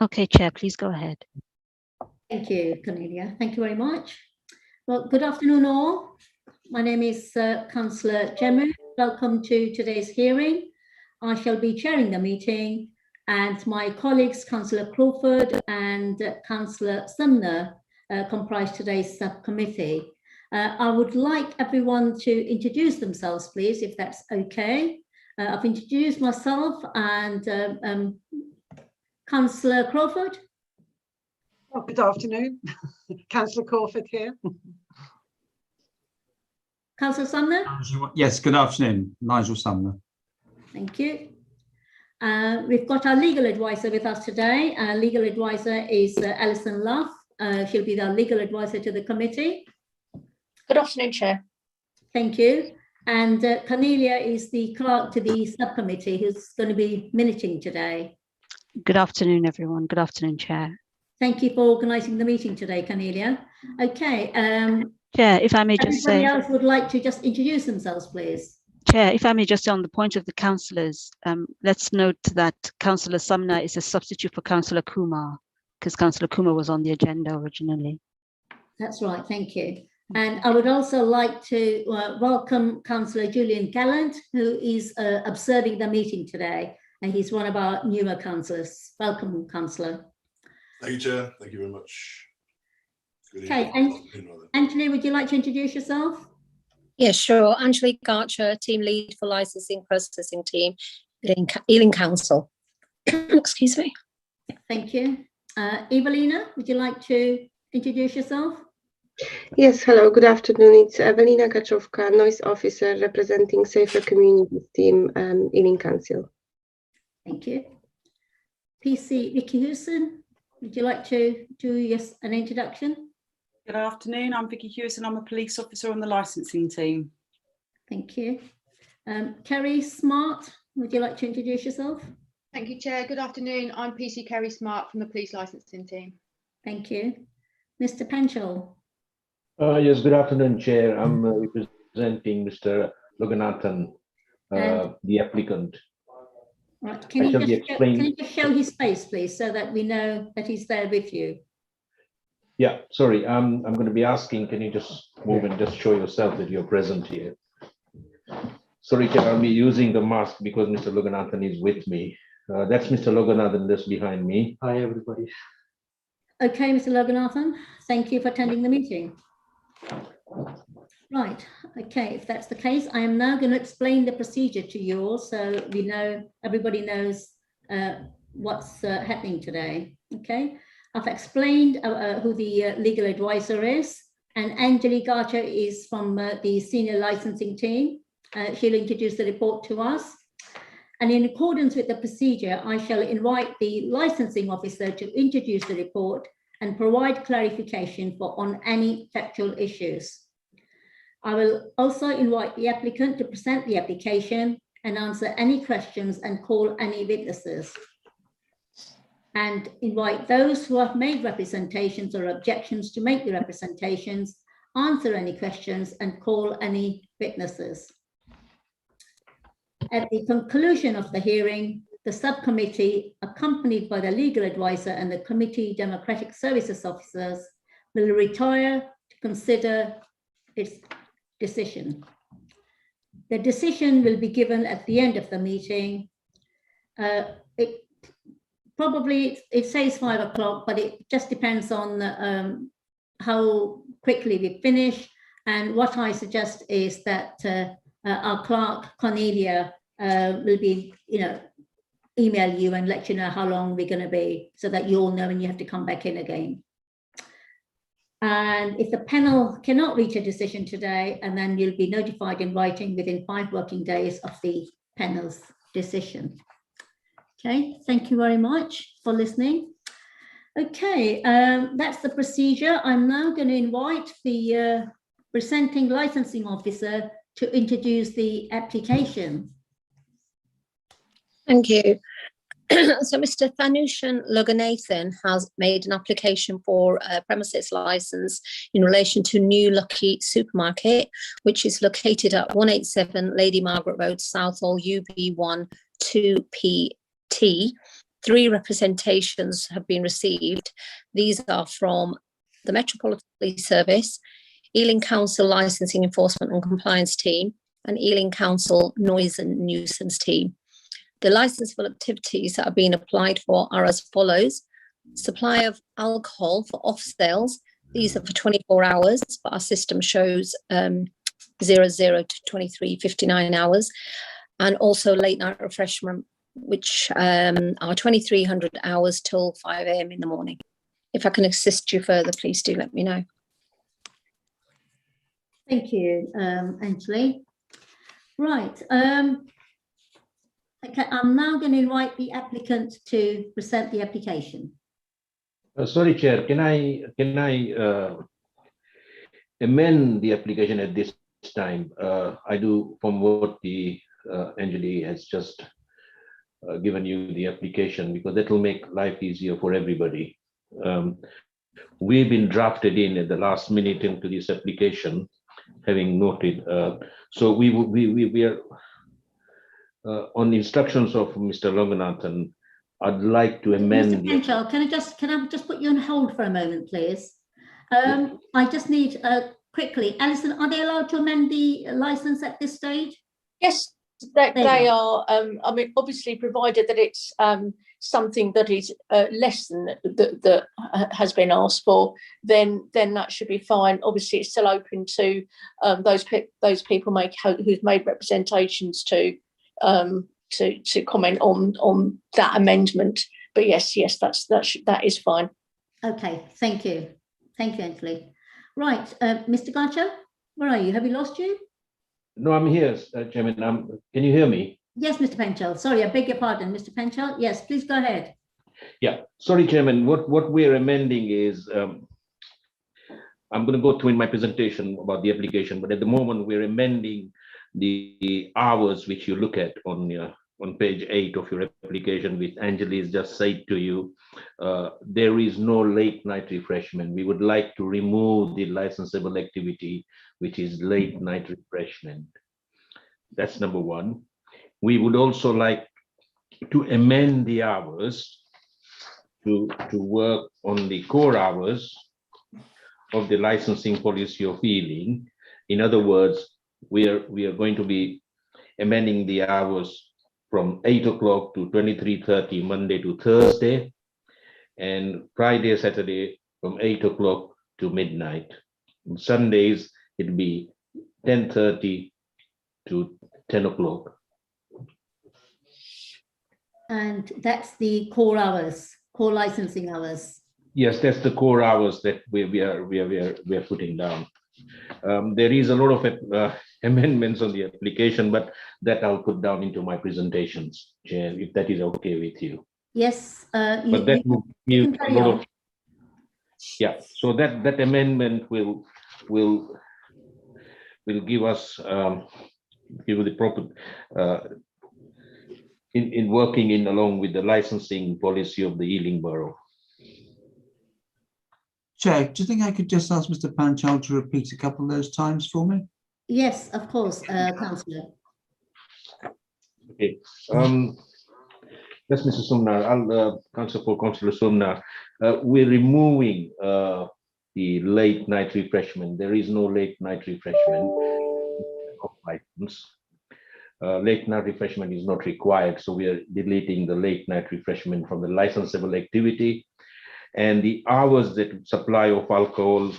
Okay, Chair, please go ahead. Thank you, Cornelia. Thank you very much. Well, good afternoon all. My name is Councillor Jemu. Welcome to today's hearing. I shall be chairing the meeting, and my colleagues, Councillor Crawford and Councillor Sumner, comprise today's subcommittee. I would like everyone to introduce themselves, please, if that's okay. I've introduced myself and Councillor Crawford. Oh, good afternoon. Councillor Crawford here. Councillor Sumner? Yes, good afternoon. Nigel Sumner. Thank you. We've got our legal advisor with us today. Our legal advisor is Alison Love. She'll be the legal advisor to the committee. Good afternoon, Chair. Thank you. And Cornelia is the clerk to the subcommittee who's going to be minuting today. Good afternoon, everyone. Good afternoon, Chair. Thank you for organising the meeting today, Cornelia. Okay. Chair, if I may just say. Everybody else would like to just introduce themselves, please. Chair, if I may just say on the point of the councillors, let's note that Councillor Sumner is a substitute for Councillor Kumar, because Councillor Kumar was on the agenda originally. That's right, thank you. And I would also like to welcome Councillor Julian Gallant, who is observing the meeting today, and he's one of our newer councillors. Welcome, Councillor. Thank you, Chair. Thank you very much. Okay, and Anthony, would you like to introduce yourself? Yes, sure. Angelique Archer, Team Lead for Licensing Processing Team, Ealing Council. Excuse me. Thank you. Evelina, would you like to introduce yourself? Yes, hello, good afternoon. It's Evelina Kaczowka, Noise Officer representing Safer Communities Team, Ealing Council. Thank you. PC Vicky Hewson, would you like to do an introduction? Good afternoon, I'm Vicky Hewson. I'm a police officer on the licensing team. Thank you. Kerry Smart, would you like to introduce yourself? Thank you, Chair. Good afternoon. I'm PC Kerry Smart from the police licensing team. Thank you. Mr. Panchal. Yes, good afternoon, Chair. I'm representing Mr. Loganathan, the applicant. Right. Can you just show his face, please, so that we know that he's there with you? Yeah, sorry. I'm going to be asking, can you just move and just show yourself that you're present here? Sorry, Chair, I'll be using the mask because Mr. Loganathan is with me. That's Mr. Loganathan just behind me. Hi, everybody. Okay, Mr. Loganathan, thank you for attending the meeting. Right, okay, if that's the case, I am now going to explain the procedure to you all so we know, everybody knows what's happening today. Okay, I've explained who the legal advisor is, and Angelique Archer is from the senior licensing team. She'll introduce the report to us. And in accordance with the procedure, I shall invite the licensing officer to introduce the report and provide clarification on any factual issues. I will also invite the applicant to present the application and answer any questions and call any witnesses. And invite those who have made representations or objections to make the representations, answer any questions and call any witnesses. At the conclusion of the hearing, the subcommittee, accompanied by the legal advisor and the committee democratic services officers, will retire to consider its decision. The decision will be given at the end of the meeting. It says 5 o'clock, but it just depends on how quickly we finish. And what I suggest is that our clerk, Cornelia, will be, email you and let you know how long we're going to be so that you all know when you have to come back in again. And if the panel cannot reach a decision today, and then you'll be notified in writing within 5 working days of the panel's decision. Okay, thank you very much for listening. Okay, that's the procedure. I'm now going to invite the presenting licensing officer to introduce the application. Thank you. So Mr. Thanushan Loganathan has made an application for a premises license in relation to New Lucky Supermarket, which is located at 187 Lady Margaret Road, Southall, UB1 2PT. 3 representations have been received. These are from the Metropolitan Police Service, Ealing Council Licensing Enforcement and Compliance Team, and Ealing Council Noise and Nuisance Team. The licensable activities that are being applied for are as follows: supply of alcohol for off sales. These are for 24 hours, but our system shows 00 to 23:59 hours, and also late night refreshment, which are 2300 hours till 5 a.m. in the morning. If I can assist you further, please do let me know. Thank you, Anjali. Right. Okay, I'm now going to invite the applicant to present the application. Sorry, Chair, can I amend the application at this time? I do from what the Anjali has just given you the application, because that will make life easier for everybody. We've been drafted in at the last minute into this application, having noted. So we are on instructions of Mr. Loganathan. I'd like to amend. Mr. Penchel, can I just put you on hold for a moment, please? I just need quickly, Alison, are they allowed to amend the license at this stage? Yes, they are. I mean, obviously, provided that it's something that is less than that has been asked for, then that should be fine. Obviously, it's still open to those people who've made representations to comment on that amendment. But yes, that is fine. Okay, thank you, Anjali. Right, Mr. Garcho, where are you? Have we lost you? No, I'm here, Chairman. Can you hear me? Yes, Mr. Penchel. Sorry, I beg your pardon, Mr. Penchel. Yes, please go ahead. Yeah, sorry, Chairman. What we're amending is, I'm going to go through in my presentation about the application, but at the moment we're amending the hours which you look at on page 8 of your application, which Anjali has just said to you. There is no late night refreshment. We would like to remove the licensable activity, which is late night refreshment. That's number one. We would also like to amend the hours to work on the core hours of the licensing policy of Ealing. In other words, we are going to be amending the hours from 8 o'clock to 23:30 Monday to Thursday, and Friday, Saturday from 8 o'clock to midnight. On Sundays, it'll be 10:30 to 10 o'clock. And that's the core hours, core licensing hours. Yes, that's the core hours that we are putting down. There is a lot of amendments on the application, but that I'll put down into my presentations, Chair, if that is okay with you. Yes. But that will give a lot of, yeah. So that amendment will give us give the proper in working in along with the licensing policy of the Ealing Borough. Chair, do you think I could just ask Mr. Panchal to repeat a couple of those times for me? Yes, of course, Councillor. Okay. Yes, Mr. Sumnar, I'll answer for Councillor Sumnar. We're removing the late night refreshment. There is no late night refreshment of license. Late night refreshment is not required, so we are deleting the late night refreshment from the licensable activity. And the hours that supply of alcohol,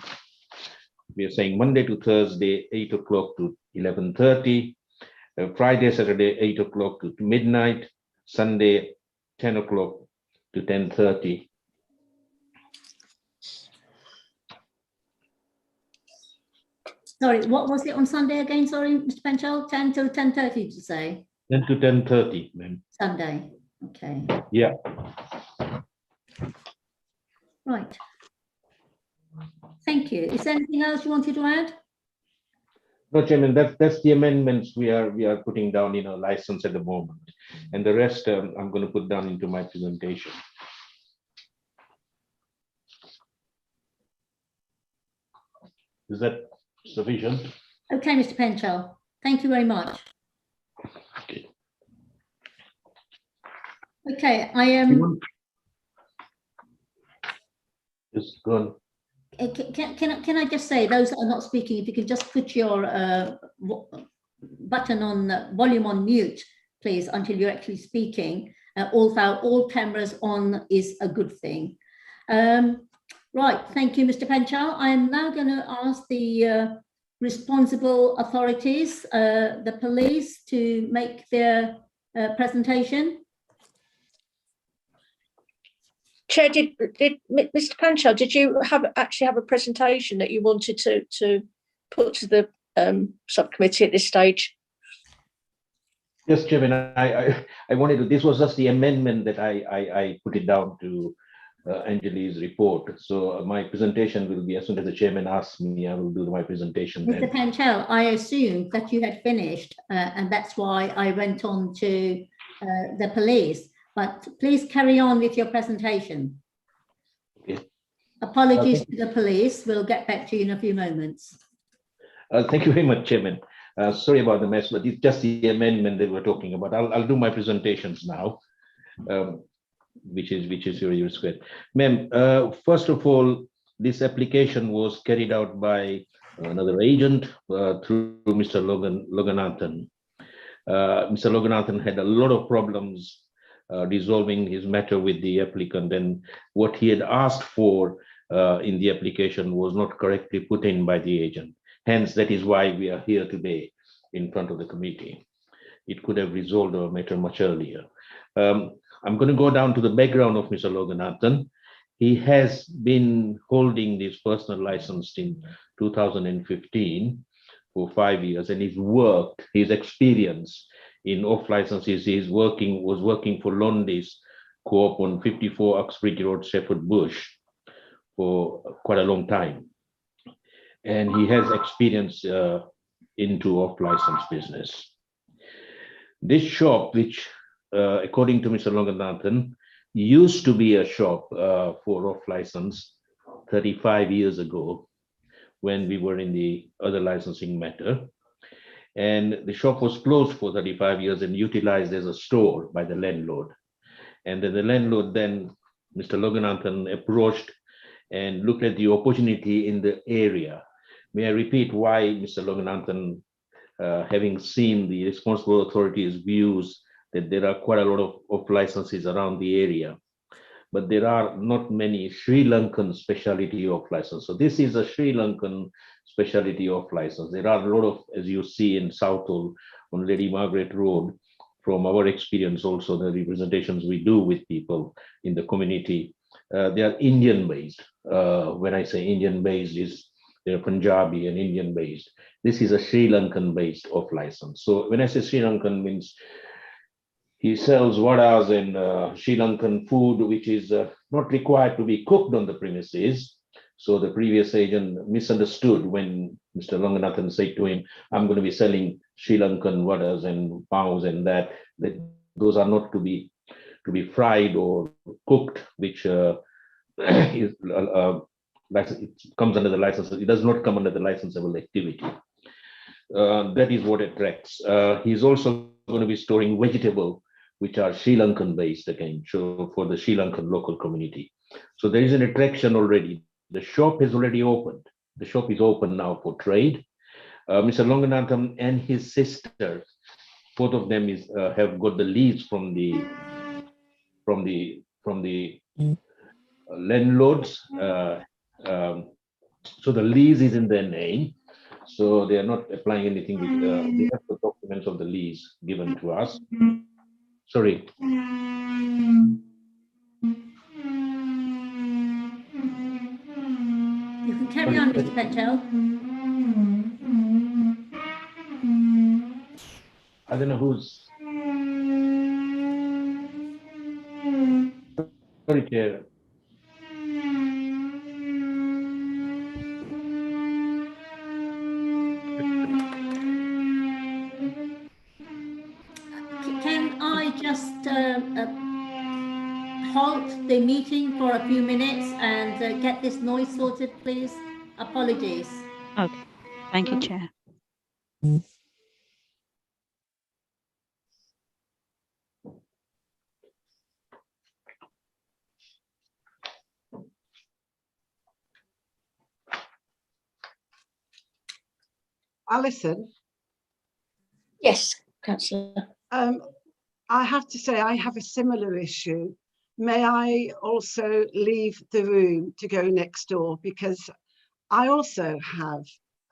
we are saying Monday to Thursday, 8 o'clock to 11:30, Friday, Saturday, 8 o'clock to midnight, Sunday, 10 o'clock to 10:30. Sorry, what was it on Sunday again? Sorry, Mr. Penchel, 10 till 10:30, did you say? 10 to 10:30, ma'am. Sunday, okay. Yeah. Right. Thank you. Is there anything else you wanted to add? No, Chairman, that's the amendments we are putting down in our license at the moment. And the rest I'm going to put down into my presentation. Is that sufficient? Okay, Mr. Penchel. Thank you very much. Okay. Okay, I am. Just go on. Can I just say, those that are not speaking, if you can just put your button on volume on mute, please, until you're actually speaking. Although all cameras on is a good thing. Right, thank you, Mr. Panchal. I am now going to ask the responsible authorities, the police, to make their presentation. Chair, did Mr. Panchal, did you actually have a presentation that you wanted to put to the subcommittee at this stage? Yes, Chairman, I wanted to, this was just the amendment that I put it down to Anjali's report. So my presentation will be, as soon as the chairman asks me, I will do my presentation then. Mr. Panchal, I assumed that you had finished, and that's why I went on to the police. But please carry on with your presentation. Okay. Apologies to the police. We'll get back to you in a few moments. Thank you very much, Chairman. Sorry about the mess, but it's just the amendment that we're talking about. I'll do my presentations now, which is your request. Ma'am, first of all, this application was carried out by another agent through Mr. Loganathan. Mr. Loganathan had a lot of problems resolving his matter with the applicant, and what he had asked for in the application was not correctly put in by the agent. Hence, that is why we are here today in front of the committee. It could have resolved our matter much earlier. I'm going to go down to the background of Mr. Loganathan. He has been holding this personal license in 2015 for 5 years, and his experience in off licenses, was working for Londis Co-op on 54 Uxbridge Road, Shepherd Bush, for quite a long time. And he has experience into off-license business. This shop, which according to Mr. Loganathan, used to be a shop for off-license 35 years ago, when we were in the other licensing matter. And the shop was closed for 35 years and utilized as a store by the landlord. And then the landlord, Mr. Loganathan, approached and looked at the opportunity in the area. May I repeat why Mr. Loganathan, having seen the responsible authorities' views that there are quite a lot of off licenses around the area, but there are not many Sri Lankan specialty off license. So this is a Sri Lankan specialty off license. There are a lot of, as you see in Southall on Lady Margaret Road, from our experience also, the representations we do with people in the community, they are Indian based. When I say Indian based, they're Punjabi and Indian based. This is a Sri Lankan based off license. So when I say Sri Lankan, means he sells vadas and Sri Lankan food, which is not required to be cooked on the premises. So the previous agent misunderstood when Mr. Loganathan said to him, I'm going to be selling Sri Lankan vadas and paos and that those are not to be fried or cooked, which is it comes under the license. It does not come under the licensable activity. That is what attracts. He's also going to be storing vegetable, which are Sri Lankan based again, so for the Sri Lankan local community. So there is an attraction already. The shop has already opened. The shop is open now for trade. Mr. Loganathan and his sister, both of them have got the lease from the landlords. So the lease is in their name. So they are not applying anything with they have the documents of the lease given to us. Sorry. You can carry on, Mr. Panchal. I don't know who's. Sorry, Chair. Can I just halt the meeting for a few minutes and get this noise sorted, please? Apologies. Okay, thank you, Chair. Alison, Yes, councillor. I have to say I have a similar issue. May I also leave the room to go next door, because I also have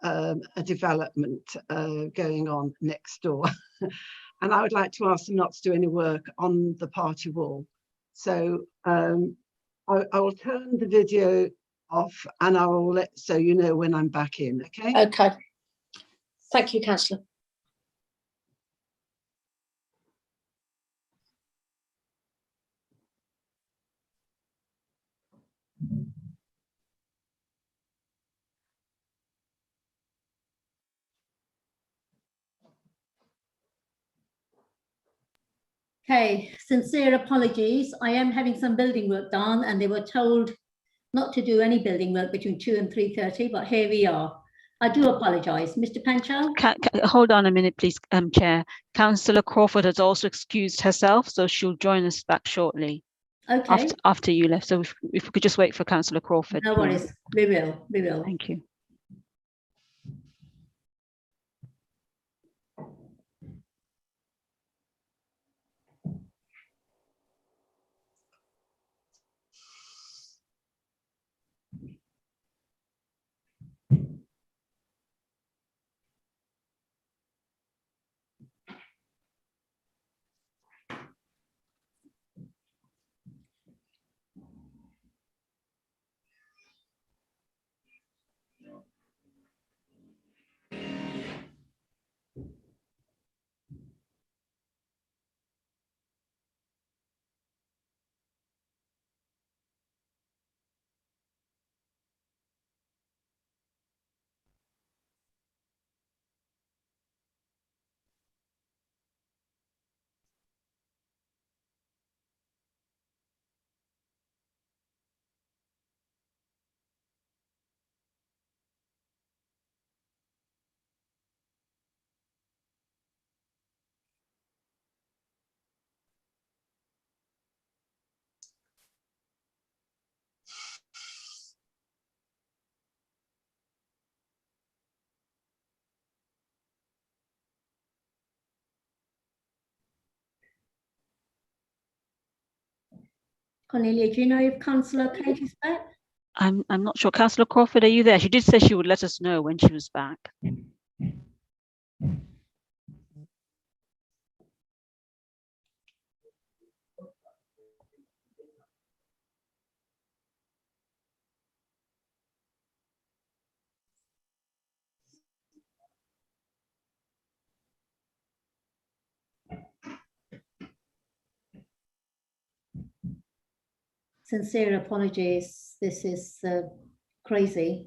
a development going on next door. And I would like to ask them not to do any work on the party wall. So I will turn the video off and I will let so you know when I'm back in, okay? Okay. Thank you, councillor. Okay, sincere apologies. I am having some building work done and they were told not to do any building work between 2 and 3:30, but here we are. I do apologise. Mr. Panchal? Hold on a minute, please, Chair. Councillor Crawford has also excused herself, so she'll join us back shortly. Okay. After you left. So if we could just wait for Councillor Crawford. No worries. We will. Thank you. Cornelia, do you know if Councillor Kate is back? I'm not sure. Councillor Crawford, are you there? She did say she would let us know when she was back. Sincere apologies. This is crazy.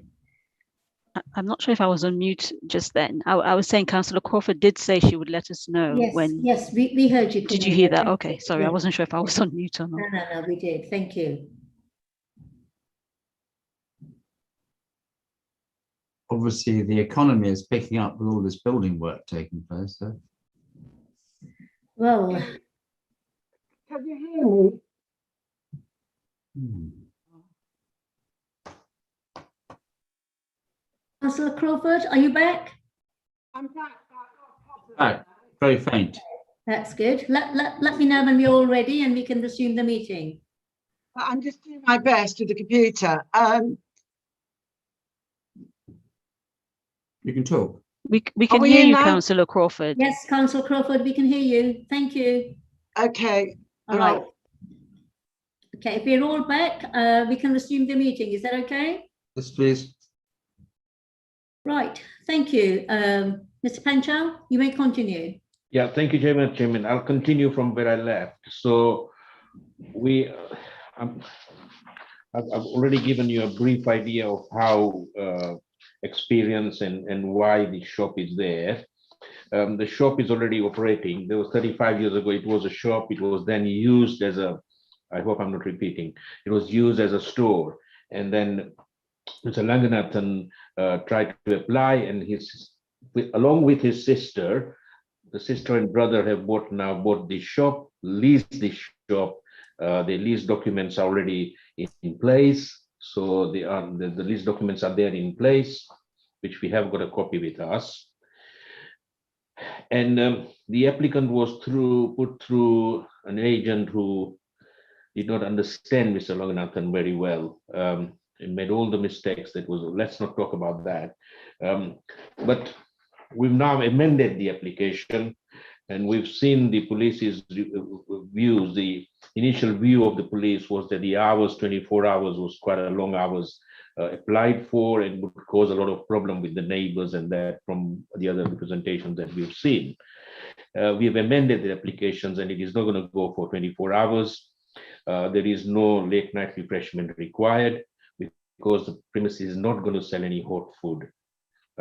I'm not sure if I was on mute just then. I was saying Councillor Crawford did say she would let us know when. Yes, we heard you. Did you Cornelia. hear that? Thank Okay, you. sorry, I Yes. wasn't sure if I was on mute or not. No, we did. Thank you. Obviously, the economy is picking up with all this building work taking place. So. Well, Can you hear me? Councillor Crawford, are you back? I'm back. Back, very faint. That's good. Let me know when we're all ready and we can resume the meeting. I'm just doing my best with the computer. You can talk. We can we hear in you, now? Councillor Crawford. Yes, Councillor Crawford, we can hear you. Thank you. Okay. All right. Okay, if we're all back, we can resume the meeting. Is that okay? Yes, please. Right. Thank you. Mr. Panchal, you may continue. Yeah, thank you, Chairman. I'll continue from where I left. So I've already given you a brief idea of how experience and why the shop is there. The shop is already operating. There was 35 years ago, it was a shop. It was then used as a, I hope I'm not repeating, it was used as a store. And then Mr. Langanathan tried to apply, and along with his sister, the sister and brother have now bought the shop, leased the shop. The lease documents are already in place. So the lease documents are there in place, which we have got a copy with us. And the applicant was put through an agent who did not understand Mr. Loganathan very well, and made all the mistakes that was, let's not talk about that. But we've now amended the application, and we've seen the police's views. The initial view of the police was that the hours, 24 hours, was quite a long hours applied for, and would cause a lot of problem with the neighbors, and that from the other representations that we've seen. We have amended the applications, and it is not going to go for 24 hours. There is no late night refreshment required, because the premises is not going to sell any hot food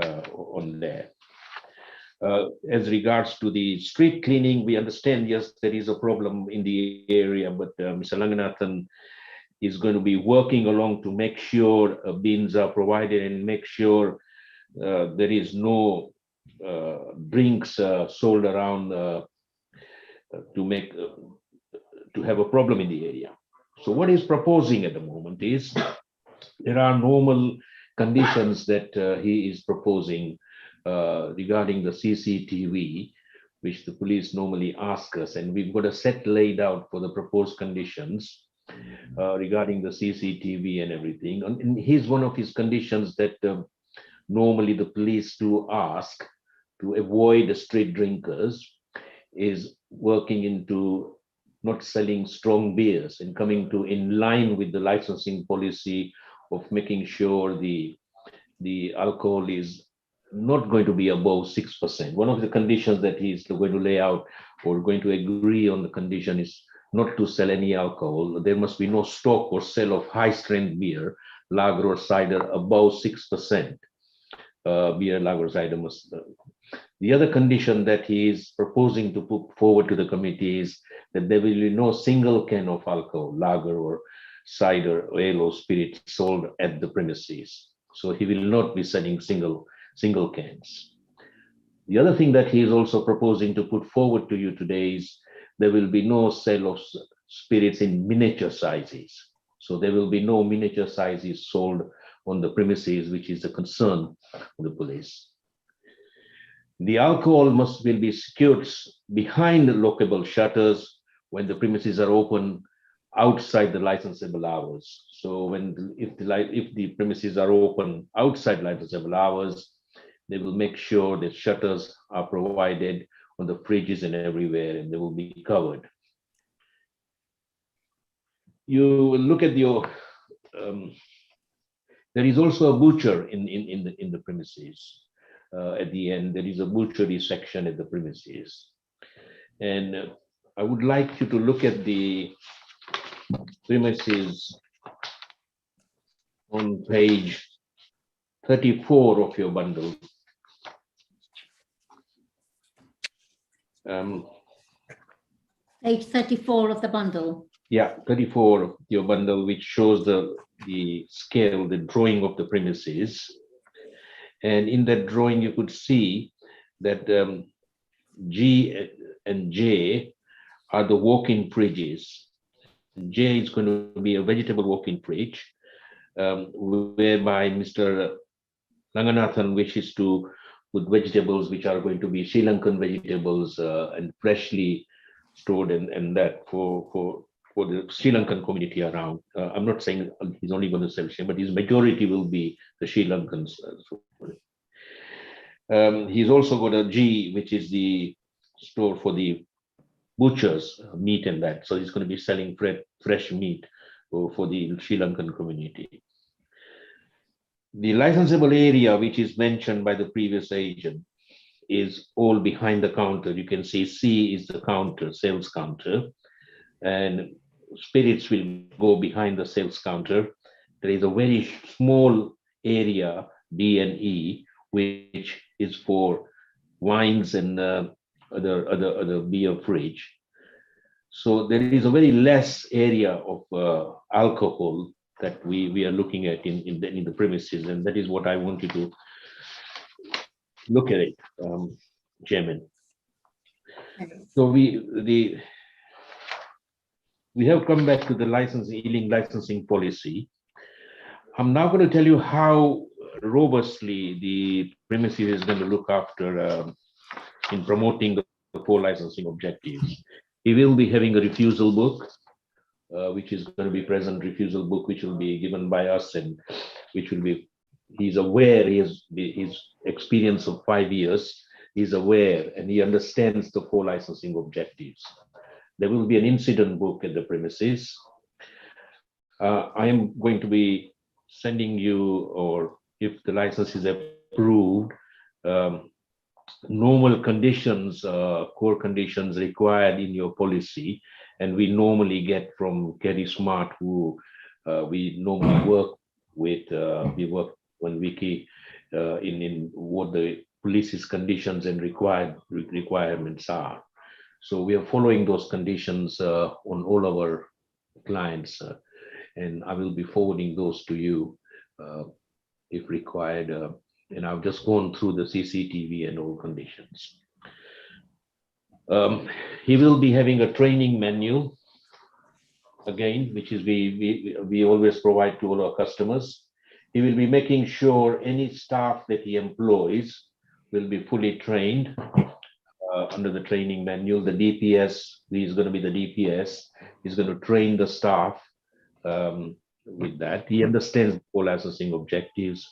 on there. As regards to the street cleaning, we understand, yes, there is a problem in the area, but Mr. Loganathan is going to be working along to make sure bins are provided and make sure there is no drinks sold around to have a problem in the area. So what he's proposing at the moment is there are normal conditions that he is proposing regarding the CCTV, which the police normally ask us, and we've got a set laid out for the proposed conditions regarding the CCTV and everything. And here's one of his conditions that normally the police do ask to avoid the street drinkers, is working into not selling strong beers and coming to in line with the licensing policy of making sure the alcohol is not going to be above 6%. One of the conditions that he's going to lay out or going to agree on the condition is not to sell any alcohol. There must be no stock or sale of high strength beer, lager or cider above 6%. Beer, lager, cider must. The other condition that he is proposing to put forward to the committee is that there will be no single can of alcohol, lager or cider, ale or spirit sold at the premises. So he will not be selling single cans. The other thing that he is also proposing to put forward to you today is there will be no sale of spirits in miniature sizes. So there will be no miniature sizes sold on the premises, which is a concern of the police. The alcohol will be secured behind the lockable shutters when the premises are open outside the licensable hours. So if the premises are open outside licensable hours, they will make sure that shutters are provided on the fridges and everywhere, and they will be covered. You look at your, there is also a butcher in the premises. At the end, there is a butchery section at the premises. And I would like you to look at the premises on page 34 of your bundle. Page 34 of the bundle. Yeah, 34 of your bundle, which shows the scale, the drawing of the premises. And in that drawing, you could see that G and J are the walk-in fridges. J is going to be a vegetable walk-in fridge, whereby Mr. Loganathan wishes to put vegetables which are going to be Sri Lankan vegetables and freshly stored, and that for the Sri Lankan community around. I'm not saying he's only going to sell Sri, but his majority will be the Sri Lankans. He's also got a G, which is the store for the butchers, meat and that. So he's going to be selling fresh meat for the Sri Lankan community. The licensable area, which is mentioned by the previous agent, is all behind the counter. You can see C is the counter, sales counter, and spirits will go behind the sales counter. There is a very small area, D and E, which is for wines and other beer fridge. So there is a very less area of alcohol that we are looking at in the premises, and that is what I want you to look at it, Chairman. So we have come back to the licensing policy. I'm now going to tell you how robustly the premises is going to look after in promoting the 4 licensing objectives. He will be having a refusal book, which is going to be present refusal book, which will be given by us, and which will be, he's aware, he has his experience of 5 years, he's aware and he understands the 4 licensing objectives. There will be an incident book at the premises. I am going to be sending you, or if the license is approved, normal conditions, core conditions required in your policy, and we normally get from Kerry Smart, who we normally work with. We work on Wiki in what the police's conditions and requirements are. So we are following those conditions on all our clients, and I will be forwarding those to you if required. And I've just gone through the CCTV and all conditions. He will be having a training manual again, which is we always provide to all our customers. He will be making sure any staff that he employs will be fully trained under the training manual. The DPS, he's going to be the DPS. He's going to train the staff with that. He understands the 4 licensing objectives.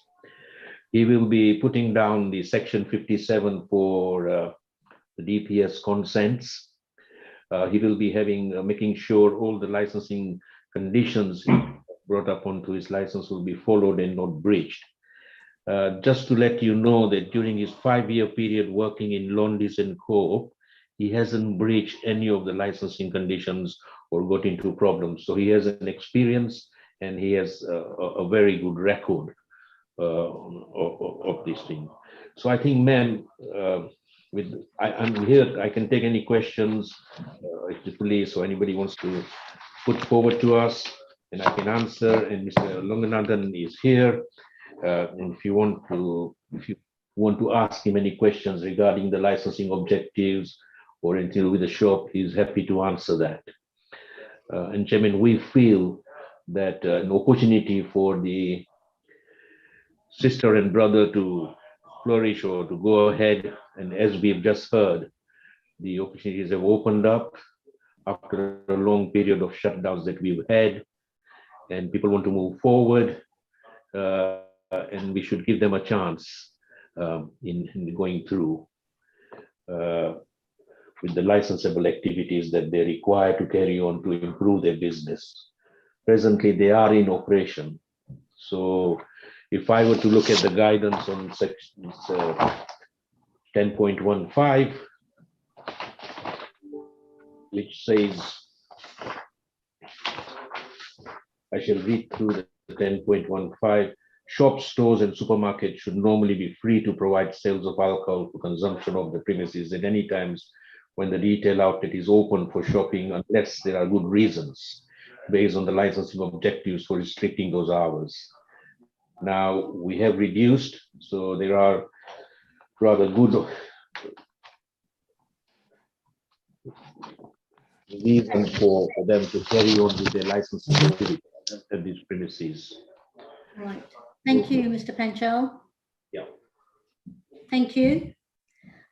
He will be putting down the section 57 for the DPS consents. He will be having making sure all the licensing conditions brought up onto his license will be followed and not breached. Just to let you know that during his 5-year period working in Londis and Co, he hasn't breached any of the licensing conditions or got into problems. So he has an experience and he has a very good record of this thing. So I think, ma'am, I'm here, I can take any questions if the police or anybody wants to put forward to us, and I can answer. And Mr. Loganathan is here. And if you want to ask him any questions regarding the licensing objectives or anything with the shop, he's happy to answer that. And Chairman, we feel that an opportunity for the sister and brother to flourish or to go ahead, and as we've just heard, the opportunities have opened up after a long period of shutdowns that we've had, and people want to move forward. And we should give them a chance in going through with the licensable activities that they require to carry on to improve their business. Presently, they are in operation. So if I were to look at the guidance on section 10.15, which says, I shall read through the 10.15. Shops, stores, and supermarkets should normally be free to provide sales of alcohol for consumption of the premises at any times when the retail outlet is open for shopping, unless there are good reasons based on the licensing objectives for restricting those hours. Now we have reduced, so there are rather good reasons for them to carry on with their licensing activity at these premises. Right. Thank you, Mr. Panchal. Yeah. Thank you.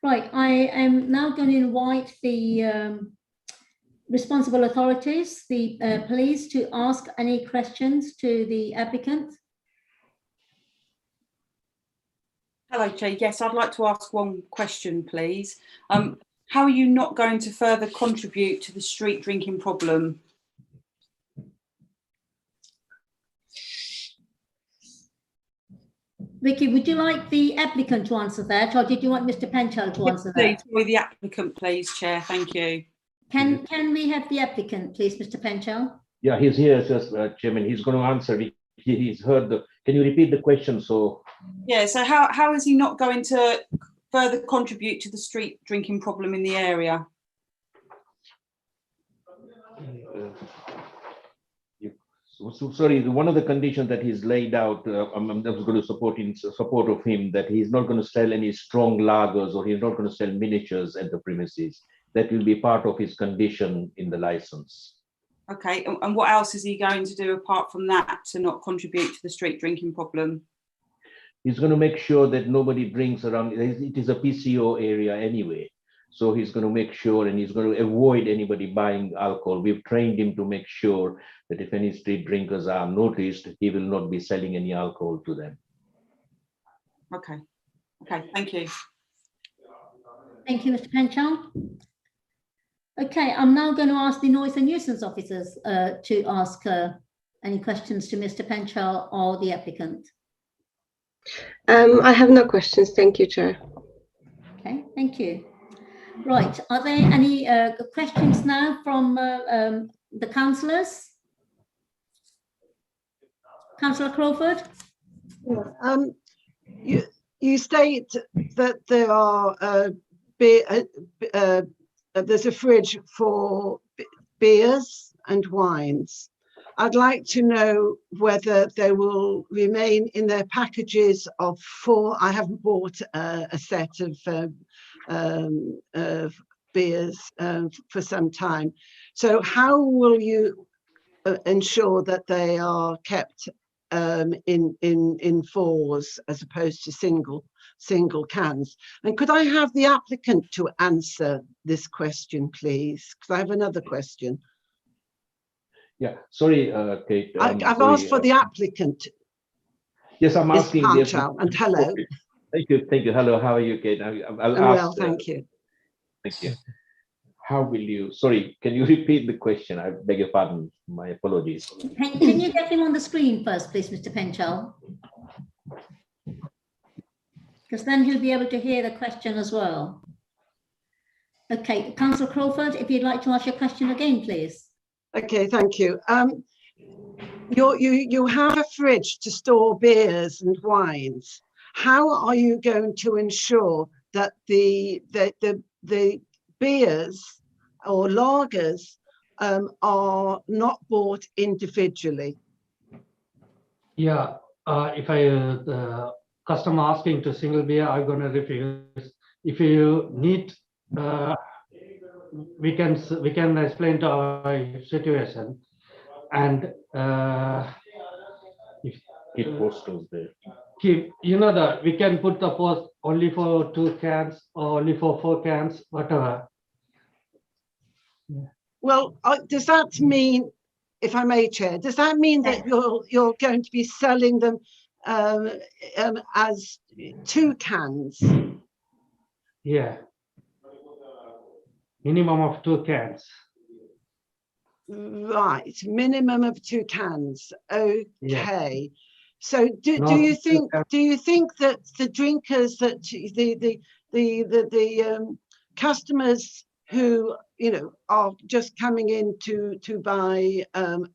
Right, I am now going to invite the responsible authorities, the police, to ask any questions to the applicant. Hello, Chair. Yes, I'd like to ask one question, please. How are you not going to further contribute to the street drinking problem? Vicky, would you like the applicant to answer that, or did you want Mr. Panchal to answer that? Please, the applicant, please, Chair. Thank you. Can we have the applicant, please, Mr. Panchal? Yeah, he's here, Chairman. He's going to answer. He's heard the. Can you repeat the question? So. Yeah. So how is he not going to further contribute to the street drinking problem in the area? Sorry, one of the conditions that he's laid out, I'm going to support in support of him, that he's not going to sell any strong lagers or he's not going to sell miniatures at the premises. That will be part of his condition in the license. Okay, and what else is he going to do apart from that to not contribute to the street drinking problem? He's going to make sure that nobody drinks around. It is a PCO area anyway. So he's going to make sure, and he's going to avoid anybody buying alcohol. We've trained him to make sure that if any street drinkers are noticed, he will not be selling any alcohol to them. Okay. Okay, thank you. Thank you, Mr. Penchal. Okay, I'm now going to ask the noise and nuisance officers to ask any questions to Mr. Penchal or the applicant. I have no questions. Thank you, Chair. Okay, thank you. Right, are there any questions now from the councillors? Councillor Crawford? You state that there are there's a fridge for beers and wines. I'd like to know whether they will remain in their packages of 4. I haven't bought a set of beers for some time. So how will you ensure that they are kept in 4s as opposed to single cans? And could I have the applicant to answer this question, please? Because I have another question. Yeah, sorry, Kate. I've asked for the applicant. Yes, I'm asking. And hello. Thank you. Hello, how are you, Kate? I'll ask. Well, thank you. Thank you. How will you? Sorry, can you repeat the question? I beg your pardon. My apologies. Can you get him on the screen first, please, Mr. Penchal? Because then he'll be able to hear the question as well. Okay, Councillor Crawford, if you'd like to ask your question again, please. Okay, thank you. You have a fridge to store beers and wines. How are you going to ensure that the beers or lagers are not bought individually? Yeah, if the customer asking to single beer, I'm gonna refuse. If you need, we can explain to our situation, and if it posters there. You know that we can put the post only for 2 cans or only for 4 cans, whatever. Well, does that mean, if I may, Chair, does that mean that you're going to be selling them as 2 cans? Yeah. Minimum of 2 cans. Right, minimum of 2 cans. Okay. Yeah. So do you think that the drinkers, that the customers who are just coming in to buy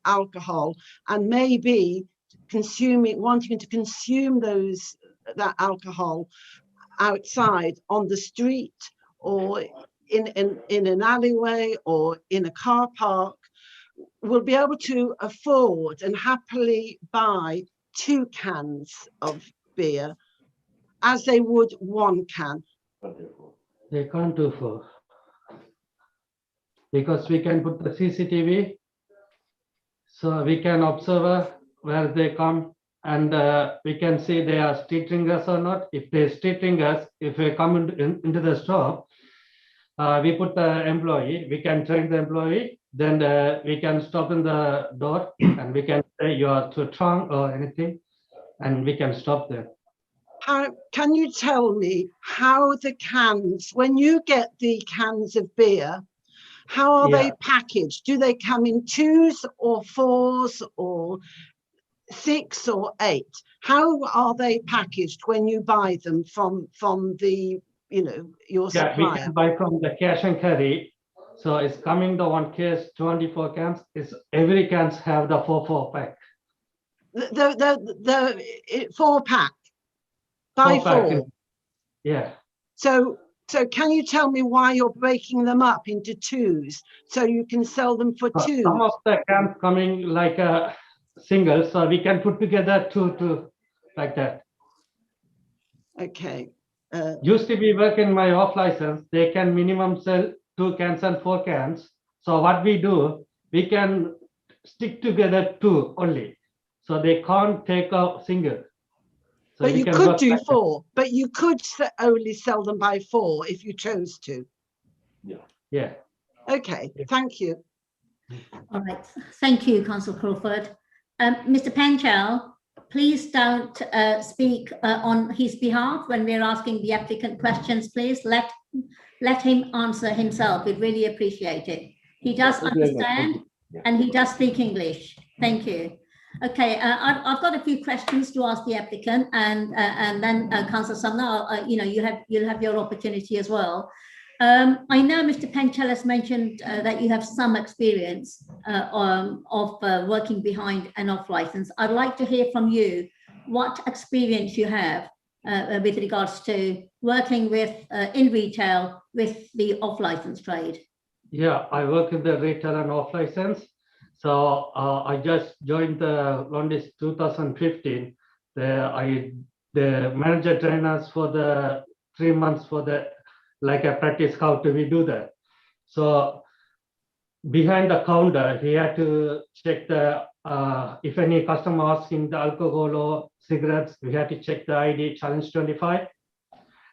alcohol and maybe wanting to consume that alcohol outside on the street or in an alleyway or in a car park will be able to afford and happily buy 2 cans of beer as they would 1 can? They can't do 4 because we can put the CCTV, so we can observe where they come, and we can see they are street drinkers or not. If they're street drinkers, if they come into the store, we put the employee, we can train the employee, then we can stop in the door and we can say you are too drunk or anything, and we can stop them. How can you tell me how the cans, when you get the cans of beer, how are they packaged? Do they come in 2s or 4s or 6 or 8? How are they packaged when you buy them from the your supplier? Yeah, we can buy from the cash and carry. So it's coming the 1 case, 24 cans. Every cans have the 4 pack. The 4 pack by 4. Yeah. So can you tell me why you're breaking them up into 2s so you can sell them for 2? Some of the cans coming like a single, so we can put together 2 like that. Okay. Used to be work in my off license, they can minimum sell 2 cans and 4 cans. So what we do, we can stick together 2 only. So they can't take a single. So but you could do 4, but you could only sell them by 4 if you chose to. Yeah. Okay, thank you. All right, thank you, Councillor Crawford. Mr. Panchal, please don't speak on his behalf when we're asking the applicant questions. Please let him answer himself. We'd really appreciate it. He does understand and he does speak English. Thank you. Okay, I've got a few questions to ask the applicant, and then Councillor Sumner, you'll have your opportunity as well. I know Mr. Panchal has mentioned that you have some experience of working behind an off license. I'd like to hear from you what experience you have with regards to working with in retail with the off license trade. Yeah, I work in the retail and off license. So I just joined the Londis 2015. The manager trained us for the 3 months for the like a practice how do we do that. So behind the counter, he had to check the if any customer asking the alcohol or cigarettes, we had to check the ID challenge 25.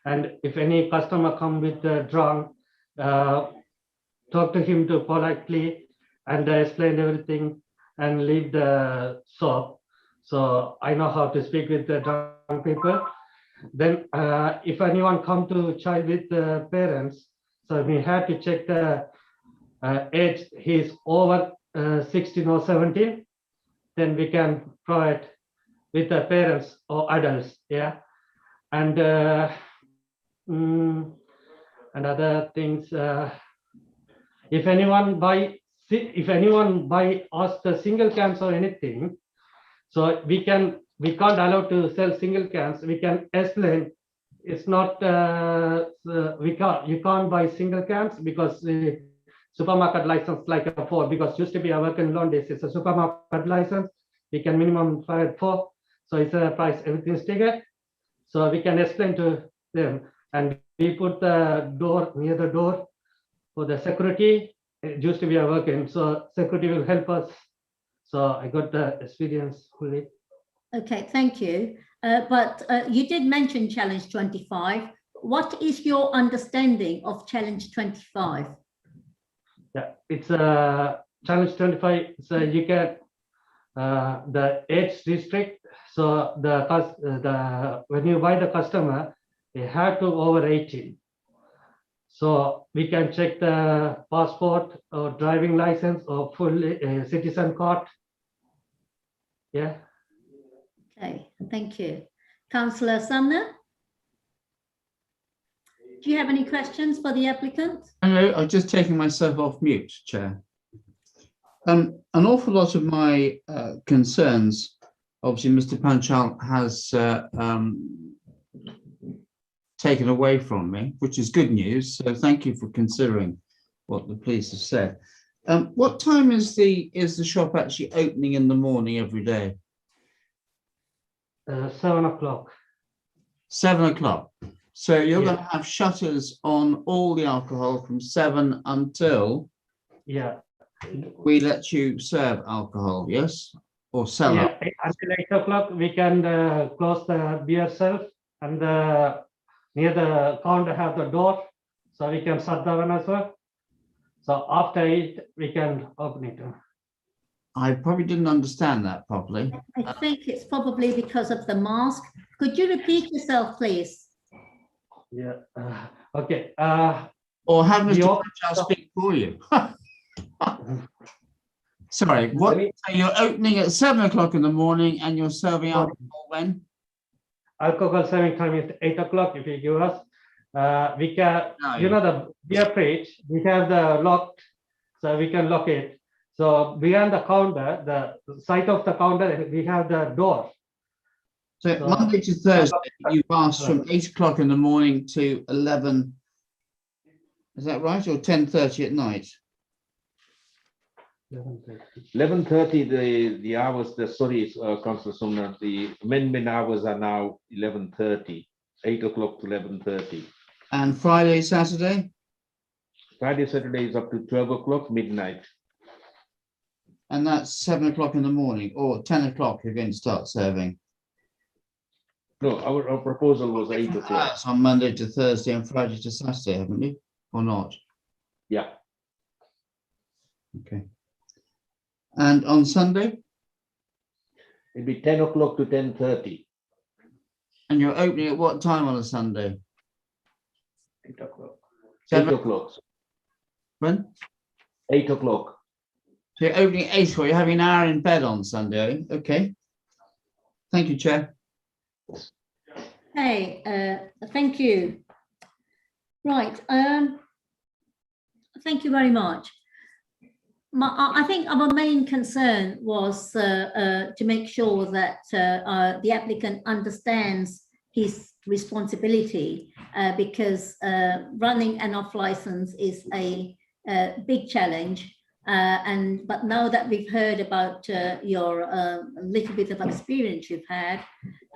And if any customer come with the drunk, talk to him to politely and explain everything and leave the shop. So I know how to speak with the drunk people. Then if anyone come to child with the parents, so we had to check the age, he's over 16 or 17, then we can provide with the parents or adults, yeah. And other things, if anyone buy us the single cans or anything, so we can't allow to sell single cans. We can explain it's not you can't buy single cans because the supermarket license like a 4, because used to be a work in Londis, it's a supermarket license. We can minimum buy 4, so it's a price everything's ticket. So we can explain to them, and we put the door near the door for the security. It used to be a working, so security will help us. So I got the experience fully. Okay, thank you. But you did mention Challenge 25. What is your understanding of Challenge 25? Yeah, it's a Challenge 25. So you get the age restrict. So when you buy the customer, they have to over 18. So we can check the passport or driving license or full citizen card. Yeah. Okay, thank you. Councillor Sumner, do you have any questions for the applicant? Hello, I've just taken myself off mute, Chair. An awful lot of my concerns, obviously Mr. Panchal has taken away from me, which is good news. So thank you for considering what the police have said. What time is the shop actually opening in the morning every day? 7 o'clock. 7 o'clock. So you're Yeah. going to have shutters on all the alcohol from 7 until Yeah. we let you serve alcohol, yes? Or sell Yeah, it? until 8 o'clock, we can close the beer shelf, and near the counter have the door, so we can shut down as well. So after 8, we can open it. I probably didn't understand that properly. I think it's probably because of the mask. Could you repeat yourself, please? Yeah. Okay. Or have Mr. Your- Panchal speak for you. Sorry, what? So you're opening at 7 o'clock in the morning and you're serving alcohol when? Alcohol serving time is 8 o'clock. If you give us, we can. No. You know the beer fridge. We have the locked, so we can lock it. So beyond the counter, the side of the counter, we have the door. So Monday to Thursday, you've asked from 8 o'clock in the morning to 11. Is that right? Or 10:30 at night? 11:30, the hours, Councillor Sumner, the amendment hours are now 11:30, 8 o'clock to 11:30. And Friday, Saturday? Friday, Saturday is up to 12 o'clock, midnight. And that's 7 o'clock in the morning, or 10 o'clock you're going to start serving? No, our proposal was 8 o'clock. That's on Monday to Thursday and Friday to Saturday, haven't you? Or not? Yeah. Okay. And on Sunday? It'll be 10 o'clock to 10:30. And you're opening at what time on a Sunday? 8 o'clock. 7? 8 o'clock. When? 8 o'clock. So you're opening at 8 o'clock. You're having an hour in bed on Sunday. Okay. Thank you, Chair. Hey, thank you. Right. Thank you very much. I think our main concern was to make sure that the applicant understands his responsibility because running an off license is a big challenge. But now that we've heard about your little bit of experience you've had,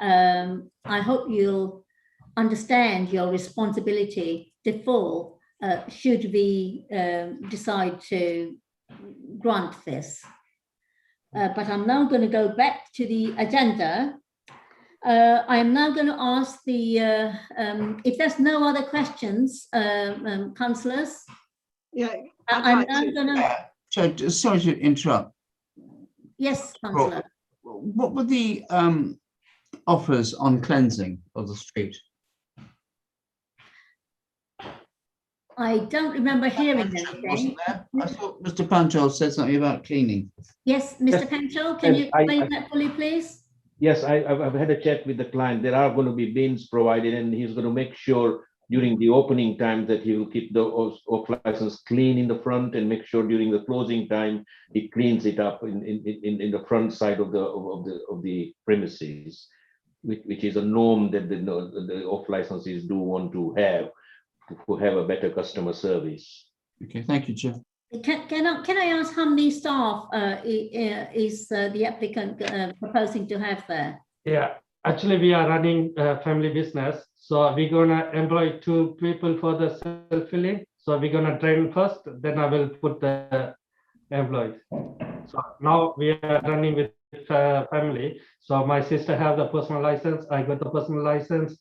I hope you'll understand your responsibility to full should we decide to grant this. But I'm now going to go back to the agenda. I'm now going to ask the, if there's no other questions, councillors. Yeah, I'm now going to. So, sorry to interrupt. Yes, councillor. What were the offers on cleansing of the street? I don't remember hearing anything. Wasn't there? I thought Mr. Panchal said something about cleaning. Yes, Mr. Panchal, can you explain that fully, please? Yes, I've had a chat with the client. There are going to be bins provided, and he's going to make sure during the opening time that he will keep the off license clean in the front, and make sure during the closing time he cleans it up in the front side of the premises, which is a norm that the off licenses do want to have a better customer service. Okay, thank you, Chair. Can I ask how many staff is the applicant proposing to have there? Yeah, actually we are running a family business. So we're gonna employ 2 people for the self-filling. So we're gonna train first, then I will put the employees. So now we are running with family. So my sister have the personal license, I got the personal license,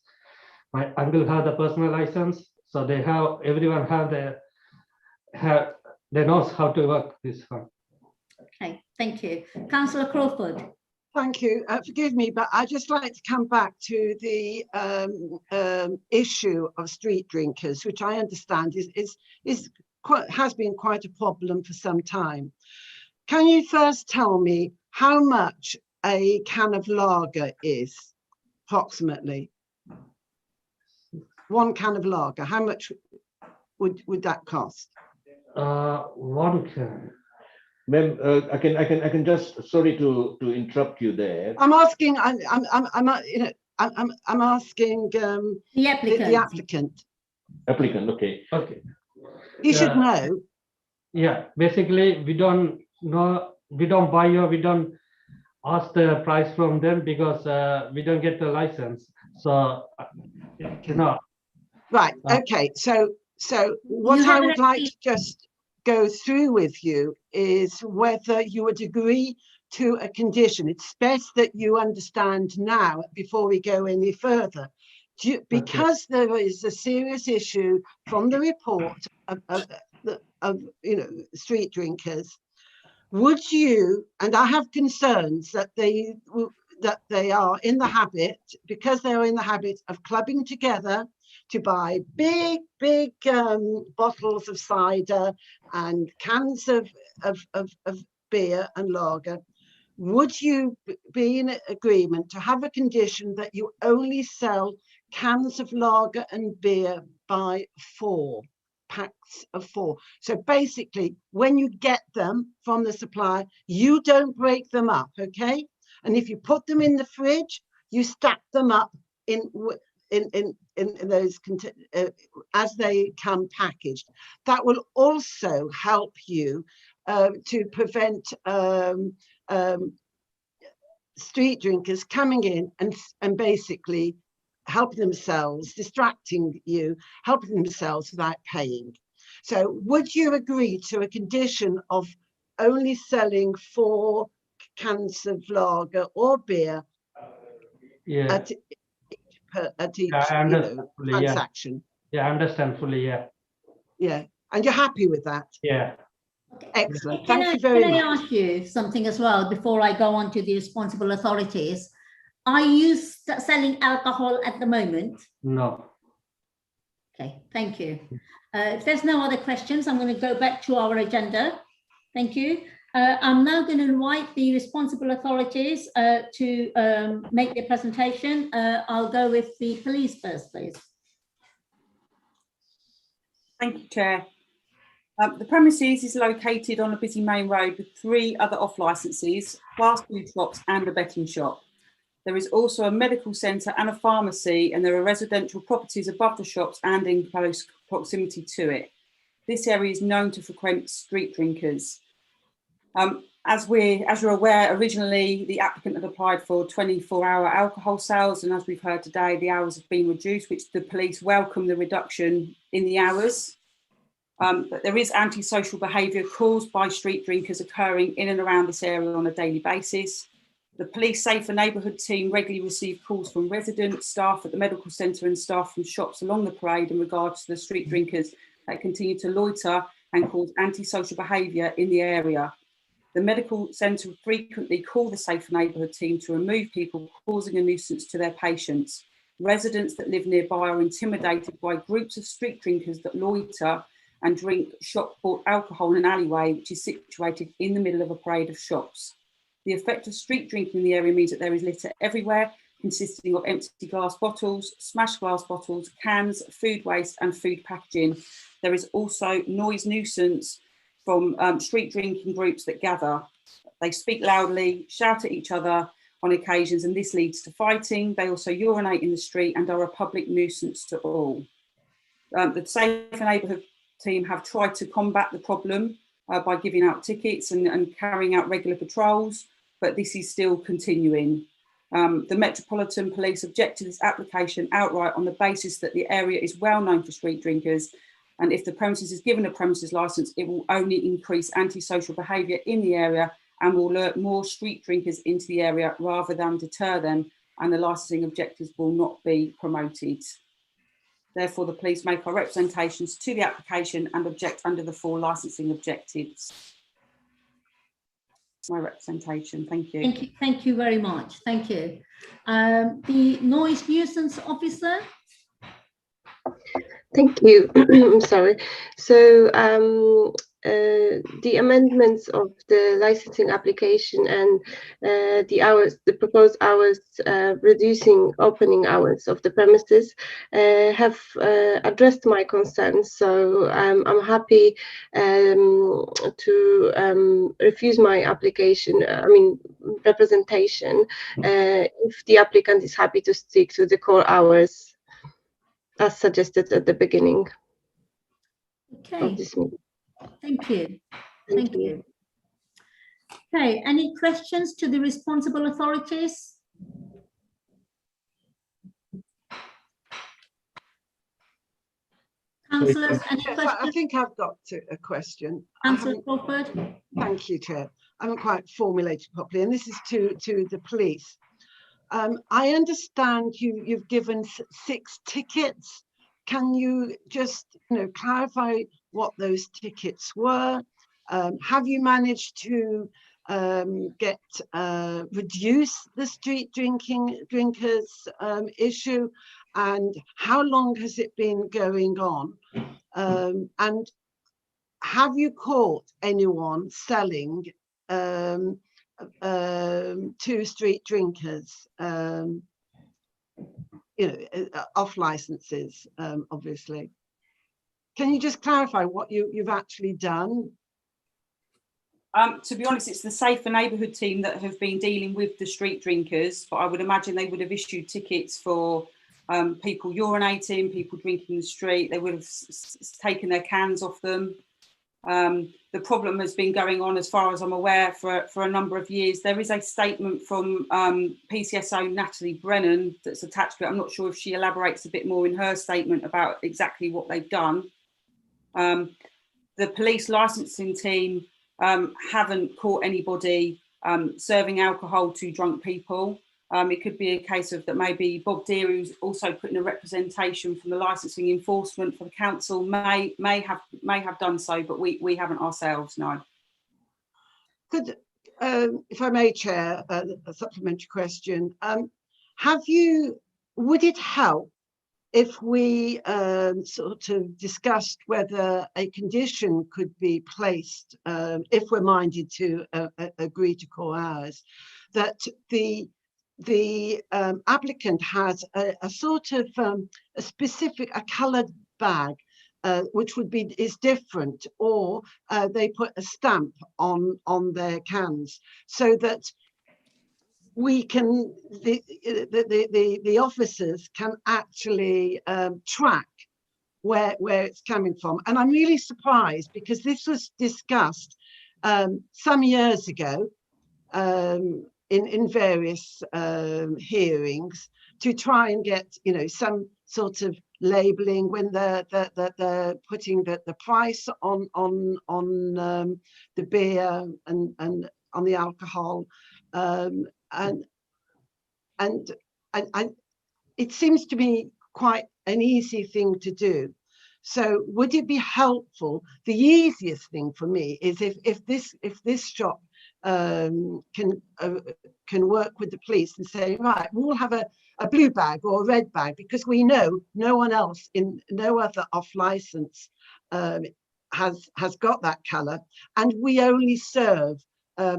my uncle have the personal license. So they have, everyone they knows how to work this one. Okay, thank you. Councillor Crawford. Thank you. Forgive me, but I'd just like to come back to the issue of street drinkers, which I understand has been quite a problem for some time. Can you first tell me how much a can of lager is, approximately? 1 can of lager, how much would that cost? 1 can. Ma'am, I can just, sorry to interrupt you there. I'm asking, I'm asking the applicant. Applicant, okay. Okay. He should know. Yeah, basically we don't know, we don't buy or we don't ask the price from them because we don't get the license. So you know. Right. Okay. So what I would like to just go through with you is whether you would agree to a condition. It's best that you understand now before we go any further. Because there is a serious issue from the report of street drinkers, would you, and I have concerns that they are in the habit, because they're in the habit of clubbing together to buy big bottles of cider and cans of beer and lager, would you be in agreement to have a condition that you only sell cans of lager and beer by 4 packs of 4? So basically, when you get them from the supplier, you don't break them up, okay? And if you put them in the fridge, you stack them up in those as they come packaged. That will also help you to prevent street drinkers coming in and basically helping themselves, distracting you, helping themselves without paying. So would you agree to a condition of only selling 4 cans of lager or beer at each transaction? Yeah, I understand fully, yeah. Yeah. And you're happy with that? Yeah. Excellent. Can Thank you very Can I much. ask you something as well before I go on to the responsible authorities? Are you selling alcohol at the moment? No. Okay, thank you. If there's no other questions, I'm going to go back to our agenda. Thank you. I'm now going to invite the responsible authorities to make their presentation. I'll go with the police first, please. Thank you, Chair. The premises is located on a busy main road with 3 other off licences, fast food shops and a betting shop. There is also a medical centre and a pharmacy, and there are residential properties above the shops and in close proximity to it. This area is known to frequent street drinkers. As you're aware, originally the applicant had applied for 24-hour alcohol sales, and as we've heard today, the hours have been reduced, which the police welcome the reduction in the hours. But there is antisocial behaviour caused by street drinkers occurring in and around this area on a daily basis. The Police Safer Neighbourhood team regularly receive calls from residents, staff at the medical centre and staff from shops along the parade in regards to the street drinkers that continue to loiter and cause antisocial behaviour in the area. The medical centre frequently call the Safer Neighbourhood team to remove people causing a nuisance to their patients. Residents that live nearby are intimidated by groups of street drinkers that loiter and drink shop-bought alcohol in an alleyway which is situated in the middle of a parade of shops. The effect of street drinking in the area means that there is litter everywhere, consisting of empty glass bottles, smashed glass bottles, cans, food waste and food packaging. There is also noise nuisance from street drinking groups that gather. They speak loudly, shout at each other on occasions, and this leads to fighting. They also urinate in the street and are a public nuisance to all. The Safer Neighbourhood team have tried to combat the problem by giving out tickets and carrying out regular patrols, but this is still continuing. The Metropolitan Police object to this application outright on the basis that the area is well known for street drinkers, and if the premises is given a premises licence, it will only increase antisocial behaviour in the area and will lure more street drinkers into the area rather than deter them, and the licensing objectives will not be promoted. Therefore, the police make our representations to the application and object under the 4 licensing objectives. My representation. Thank you. Thank you very much. Thank you. The noise nuisance officer. Thank you. I'm sorry. So the amendments of the licensing application and the proposed hours, reducing opening hours of the premises, have addressed my concerns. So I'm happy to refuse my application, representation, if the applicant is happy to stick to the core hours as suggested at the beginning of this meeting. Thank you. Thank you. Okay, any questions to the responsible authorities? Councillors, any questions? I think I've got a question. Councillor Crawford. Thank you, Chair. I haven't quite formulated properly, and this is to the police. I understand you've given 6 tickets. Can you just clarify what those tickets were? Have you managed to reduce the street drinkers issue, and how long has it been going on? And have you caught anyone selling to street drinkers, off licenses, obviously? Can you just clarify what you've actually done? To be honest, it's the Safer Neighbourhood team that have been dealing with the street drinkers, but I would imagine they would have issued tickets for people urinating, people drinking in the street. They would have taken their cans off them. The problem has been going on, as far as I'm aware, for a number of years. There is a statement from PCSO Natalie Brennan that's attached to it. I'm not sure if she elaborates a bit more in her statement about exactly what they've done. The police licensing team haven't caught anybody serving alcohol to drunk people. It could be a case of that maybe Bob Deary, who's also putting a representation from the licensing enforcement for the council, may have done so, but we haven't ourselves. No. Could, if I may, Chair, a supplementary question. Would it help if we sort of discussed whether a condition could be placed, if we're minded to agree to core hours, that the applicant has a sort of a specific, a coloured bag, which is different, or they put a stamp on their cans, so that we can, the officers can actually track where it's coming from. And I'm really surprised, because this was discussed some years ago in various hearings, to try and get, you know, some sort of labeling when they're putting the price on the beer and on the alcohol, and it seems to me quite an easy thing to do. So would it be helpful? The easiest thing for me is if this shop can work with the police and say, right, we'll have a blue bag or a red bag, because we know no one else, in no other off license has got that colour, and we only serve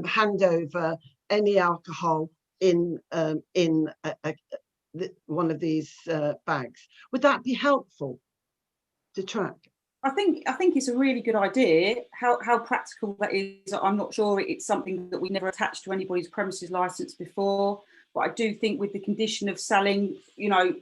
hand over any alcohol in one of these bags. Would that be helpful to track? I think it's a really good idea. How practical that is, I'm not sure. It's something that we never attached to anybody's premises license before, but I do think with the condition of selling, you know,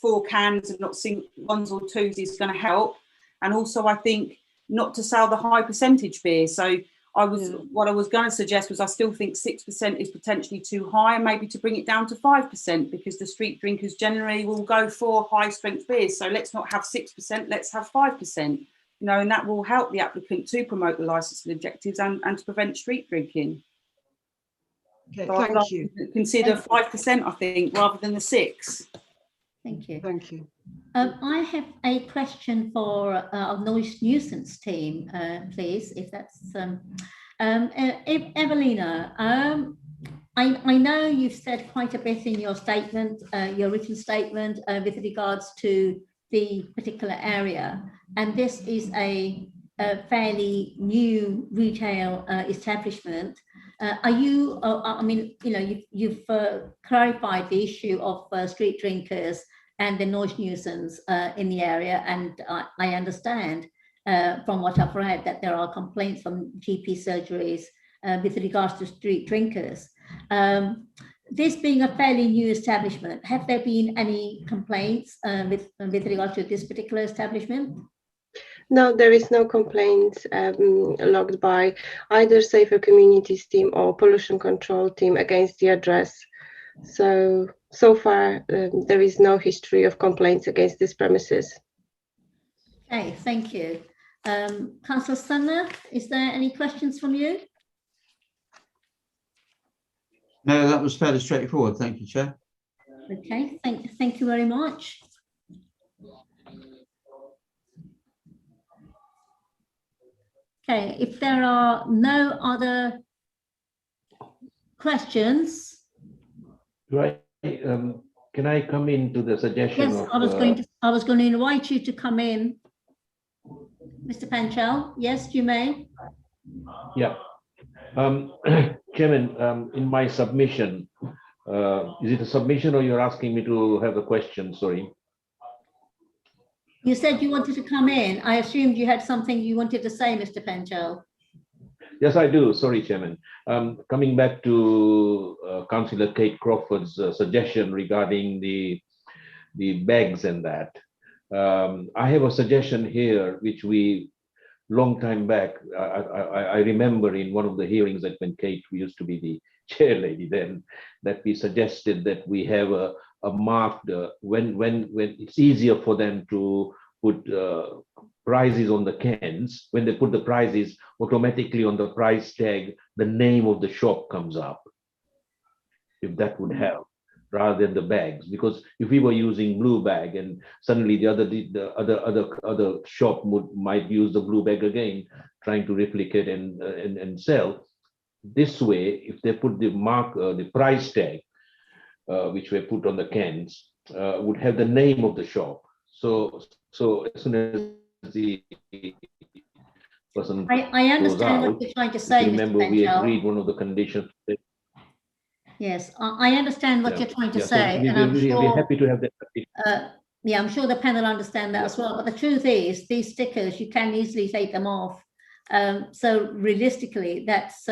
4 cans and not single ones or twos is going to help. And also, I think not to sell the high percentage beer. So what I was going to suggest was, I still think 6% is potentially too high, and maybe to bring it down to 5%, because the street drinkers generally will go for high strength beers. So let's not have 6%, let's have 5%, you know, and that will help the applicant to promote the licensing objectives and to prevent street drinking. Okay, So thank you. Consider 5%, I think, rather than the 6. Thank you. Thank you. I have a question for our noise nuisance team, please, if that's Evelina. I know you've said quite a bit in your statement, your written statement, with regards to the particular area, and this is a fairly new retail establishment. Are you? I mean, you know, you've clarified the issue of street drinkers and the noise nuisance in the area, and I understand from what I've read that there are complaints from GP surgeries with regards to street drinkers. This being a fairly new establishment, have there been any complaints with regards to this particular establishment? No, there is no complaints logged by either Safer Communities team or pollution control team against the address. So far, there is no history of complaints against these premises. Okay, thank you. Councillor Sumner, is there any questions from you? No, that was fairly straightforward. Thank you, Chair. Okay, thank you very much. Okay, if there are no other questions. Right. Can I come into the suggestion? Yes, of, I was going to invite you to come in, Mr. Panchal. Yes, you may. Yeah. Chairman, in my submission, is it a submission or you're asking me to have a question? Sorry. You said you wanted to come in. I assumed you had something you wanted to say, Mr. Panchal. Yes, I do. Sorry, Chairman. Coming back to Councillor Kate Crawford's suggestion regarding the bags and that, I have a suggestion here, which we long time back, I remember in one of the hearings that when Kate used to be the chair lady then, that we suggested that we have a marked when it's easier for them to put prices on the cans. When they put the prices, automatically on the price tag, the name of the shop comes up, if that would help. rather than the bags, because if we were using blue bag and suddenly the other shop might use the blue bag again, trying to replicate and sell. This way, if they put the the price tag, which were put on the cans, would have the name of the shop. So as soon as the person I understand out, what you're trying to say, remember Mr. we Panchal. agreed one of the conditions. Yes, I understand what you're trying to say, so and I'm we're sure. happy to have that. Yeah, I'm sure the panel understand that as well. But the truth is, these stickers, you can easily take them off. So realistically, that's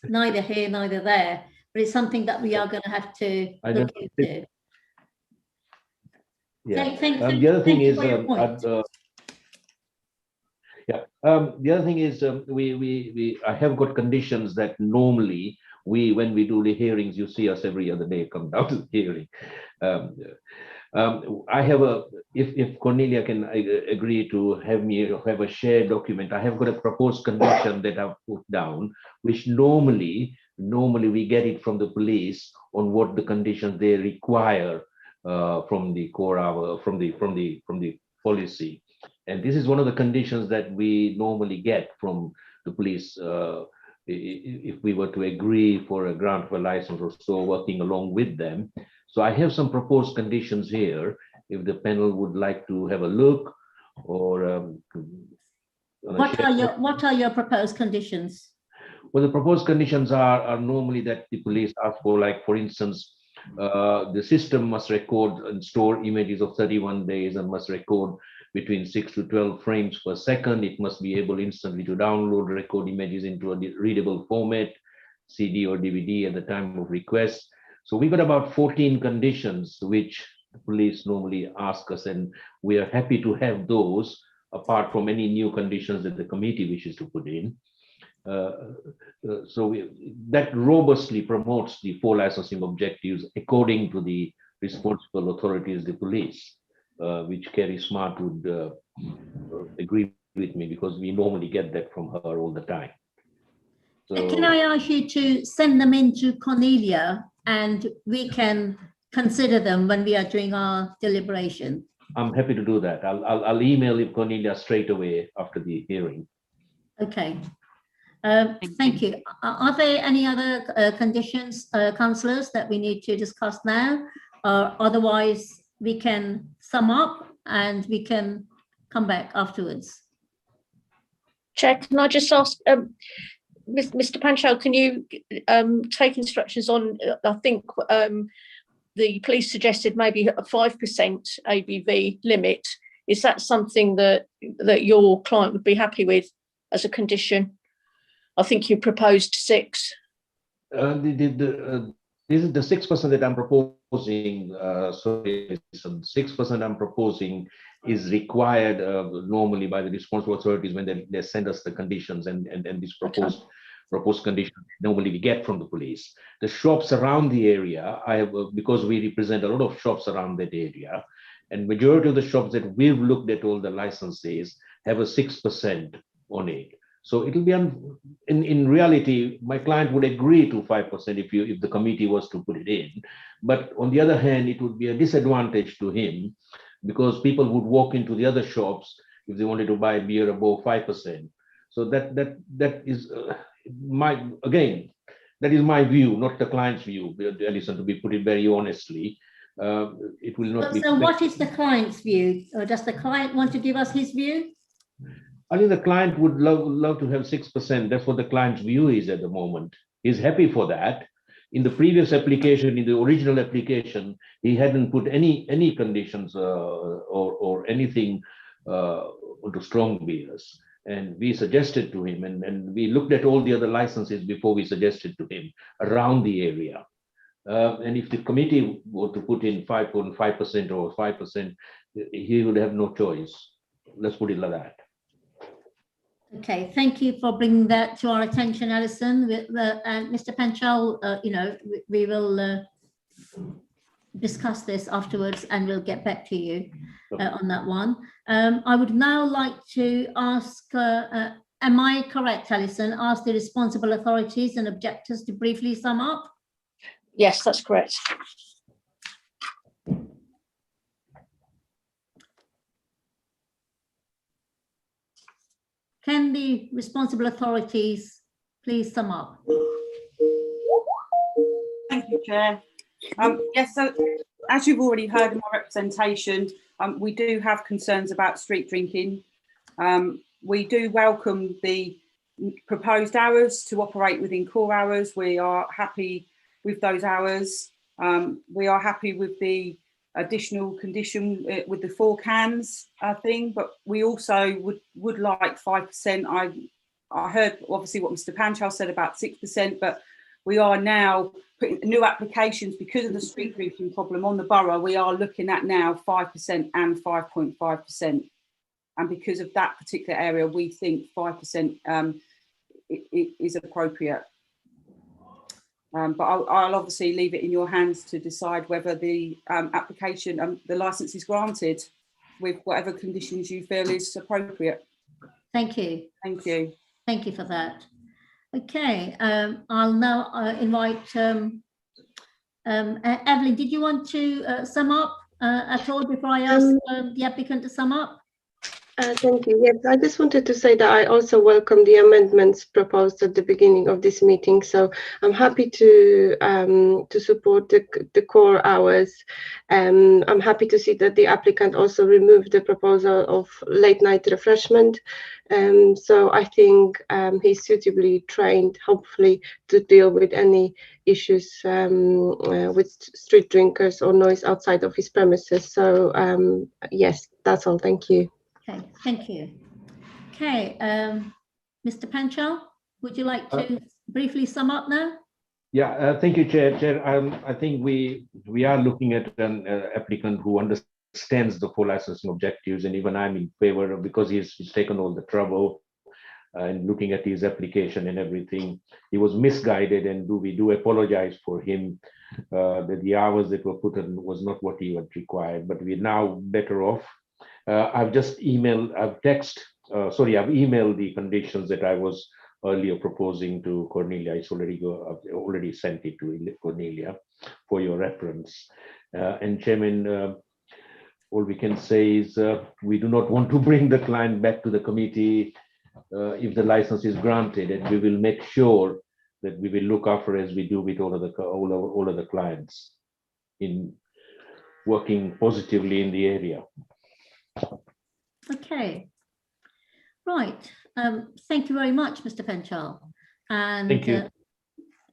neither here, neither there. But it's something that we are going to have to look into. Yeah. Thank the other thing you is, for your point. the other thing is, I have got conditions that normally when we do the hearings, you see us every other day come down to the hearing. I have if Cornelia can agree to have me have a shared document, I have got a proposed condition that I've put down, which normally we get it from the police on what the conditions they require from the core hour, from the policy. And this is one of the conditions that we normally get from the police if we were to agree for a grant of a license or so, working along with them. So I have some proposed conditions here, if the panel would like to have a look, or what are your proposed conditions? Well, the proposed conditions are normally that the police ask for, like, for instance, the system must record and store images of 31 days and must record between 6 to 12 frames per second. It must be able instantly to download, record images into a readable format, CD or DVD at the time of request. So we've got about 14 conditions which the police normally ask us, and we are happy to have those apart from any new conditions that the committee wishes to put in. So that robustly promotes the 4 licensing objectives according to the responsible authorities, the police, which Kerry Smart would agree with me, because we normally get that from her all the time. So, can I ask you to send them in to Cornelia, and we can consider them when we are doing our deliberation? I'm happy to do that. I'll email Cornelia straight away after the hearing. Okay. Thank you. Are there any other conditions, councillors, that we need to discuss now? Otherwise, we can sum up and we can come back afterwards. Chair, can I just ask, Mr. Panchal, can you take instructions on, I think the police suggested maybe a 5% ABV limit. Is that something that your client would be happy with as a condition? I think you proposed 6. This is the 6% that I'm proposing. Sorry, 6% I'm proposing is required normally by the responsible authorities when they send us the conditions, and this proposed condition normally we get from the police. The shops around the area, I have, because we represent a lot of shops around that area, and majority of the shops that we've looked at, all the licenses have a 6% on it. So it'll be in reality, my client would agree to 5% if the committee was to put it in. But on the other hand, it would be a disadvantage to him, because people would walk into the other shops if they wanted to buy beer above 5%. So that is that is my view, not the client's view, Alison, to be put it very honestly. It will not be. So what is the client's view? Or does the client want to give us his view? I think the client would love to have 6%. That's what the client's view is at the moment. He's happy for that. In the previous application, in the original application, he hadn't put any conditions or anything onto strong beers. And we suggested to him, and we looked at all the other licenses before we suggested to him around the area. And if the committee were to put in 5.5% or 5%, he would have no choice. Let's put it like that. Okay, thank you for bringing that to our attention, Alison. And Mr. Panchal, we will discuss this afterwards, and we'll get back to you on that one. I would now like to ask, am I correct, Alison? Ask the responsible authorities and objectors to briefly sum up? Yes, that's correct. Can the responsible authorities please sum up? Thank you, Chair. Yes, so as you've already heard in my representation, we do have concerns about street drinking. We do welcome the proposed hours to operate within core hours. We are happy with those hours. We are happy with the additional condition with the 4 cans thing, but we also would like 5%. I heard obviously what Mr. Panchal said about 6%, but we are now putting new applications because of the street drinking problem on the borough. We are looking at now 5% and 5.5%. And because of that particular area, we think 5% is appropriate. But I'll obviously leave it in your hands to decide whether the application, the licence is granted with whatever conditions you feel is appropriate. Thank you. Thank you. Thank you for that. Okay, I'll now invite Evelyn. Did you want to sum up at all before I ask the applicant to sum up? Thank you. Yes, I just wanted to say that I also welcome the amendments proposed at the beginning of this meeting. So I'm happy to support the core hours. I'm happy to see that the applicant also removed the proposal of late night refreshment. So I think he's suitably trained, hopefully, to deal with any issues with street drinkers or noise outside of his premises. So yes, that's all. Thank you. Okay, thank you. Okay, Mr. Panchal, would you like to briefly sum up now? Yeah, thank you, Chair. I think we are looking at an applicant who understands the full licensing objectives, and even I'm in favor of, because he's taken all the trouble and looking at his application and everything. He was misguided, and we do apologize for him that the hours that were put in was not what he had required, but we're now better off. I've emailed the conditions that I was earlier proposing to Cornelia. I've already sent it to Cornelia for your reference. And Chairman, all we can say is we do not want to bring the client back to the committee if the license is granted, and we will make sure that we will look after, as we do with all of the clients, in working positively in the area. Okay, right. Thank you very much, Mr. Panchal. And thank you.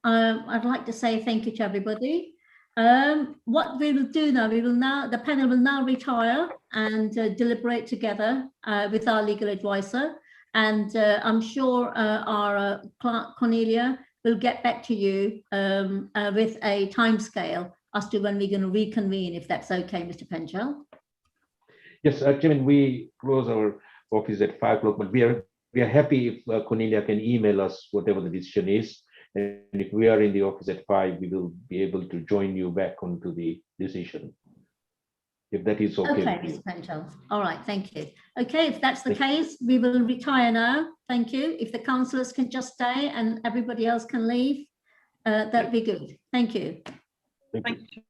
I'd like to say thank you to everybody. What we will do now, the panel will now retire and deliberate together with our legal advisor. And I'm sure our clerk Cornelia will get back to you with a timescale as to when we're going to reconvene, if that's okay, Mr. Panchal. Yes, Chairman, we close our office at 5 o'clock, but we are happy if Cornelia can email us whatever the decision is. And if we are in the office at 5, we will be able to join you back onto the decision, if that is okay. Okay, Mr. Panchal. All right, thank you. Okay, if that's the case, we will retire now. Thank you. If the councillors can just stay and everybody else can leave, that'd be good. Thank you. Thank you.